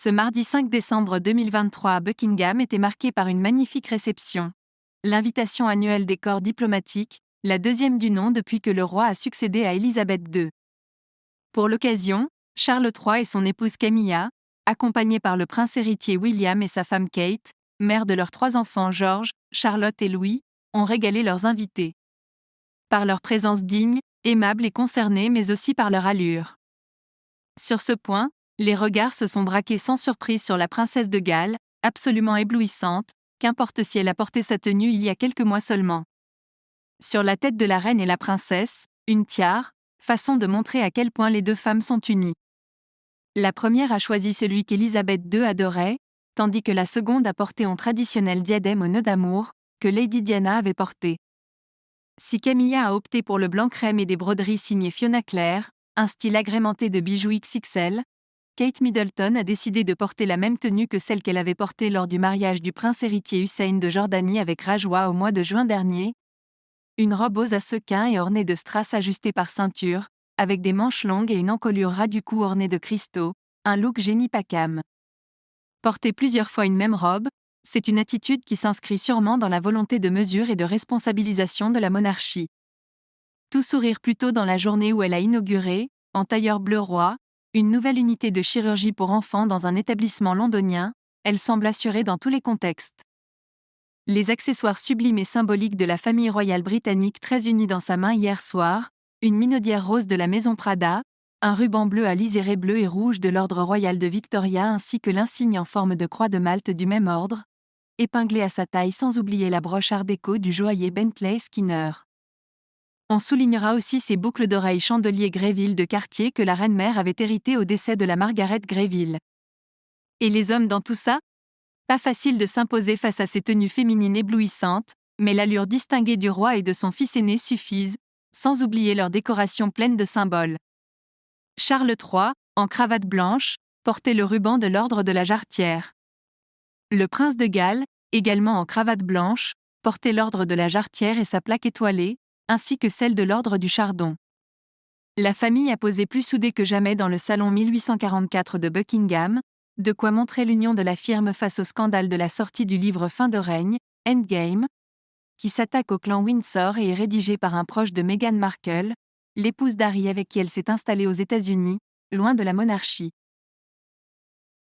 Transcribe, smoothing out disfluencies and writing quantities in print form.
Ce mardi 5 décembre 2023 à Buckingham était marqué par une magnifique réception. L'invitation annuelle des corps diplomatiques, la deuxième du nom depuis que le roi a succédé à Élisabeth II. Pour l'occasion, Charles III et son épouse Camilla, accompagnés par le prince héritier William et sa femme Kate, mère de leurs 3 enfants George, Charlotte et Louis, ont régalé leurs invités. Par leur présence digne, aimable et concernée mais aussi par leur allure. Sur ce point, les regards se sont braqués sans surprise sur la princesse de Galles, absolument éblouissante, qu'importe si elle a porté sa tenue il y a quelques mois seulement. Sur la tête de la reine et la princesse, une tiare, façon de montrer à quel point les deux femmes sont unies. La première a choisi celui qu'Élisabeth II adorait, tandis que la seconde a porté un traditionnel diadème au nœud d'amour, que Lady Diana avait porté. Si Camilla a opté pour le blanc crème et des broderies signées Fiona Clare, un style agrémenté de bijoux XXL, Kate Middleton a décidé de porter la même tenue que celle qu'elle avait portée lors du mariage du prince héritier Hussein de Jordanie avec Rajwa au mois de juin dernier. Une robe aux à sequins et ornée de strass ajustées par ceinture, avec des manches longues et une encolure ras du cou ornée de cristaux, un look Jenny Packham. Porter plusieurs fois une même robe, c'est une attitude qui s'inscrit sûrement dans la volonté de mesure et de responsabilisation de la monarchie. Tout sourire plus tôt dans la journée où elle a inauguré, en tailleur bleu roi, une nouvelle unité de chirurgie pour enfants dans un établissement londonien, elle semble assurée dans tous les contextes. Les accessoires sublimes et symboliques de la famille royale britannique très unie dans sa main hier soir, une minaudière rose de la maison Prada, un ruban bleu à liséré bleu et rouge de l'ordre royal de Victoria ainsi que l'insigne en forme de croix de Malte du même ordre, épinglé à sa taille sans oublier la broche art déco du joaillier Bentley Skinner. On soulignera aussi ces boucles d'oreilles chandelier Greville de Cartier que la reine-mère avait héritées au décès de la Margaret Greville. Et les hommes dans tout ça ? Pas facile de s'imposer face à ces tenues féminines éblouissantes, mais l'allure distinguée du roi et de son fils aîné suffisent, sans oublier leur décoration pleine de symboles. Charles III, en cravate blanche, portait le ruban de l'ordre de la Jarretière. Le prince de Galles, également en cravate blanche, portait l'ordre de la Jarretière et sa plaque étoilée, ainsi que celle de l'ordre du Chardon. La famille a posé plus soudée que jamais dans le salon 1844 de Buckingham, de quoi montrer l'union de la firme face au scandale de la sortie du livre Fin de règne, Endgame, qui s'attaque au clan Windsor et est rédigé par un proche de Meghan Markle, l'épouse d'Harry avec qui elle s'est installée aux États-Unis, loin de la monarchie.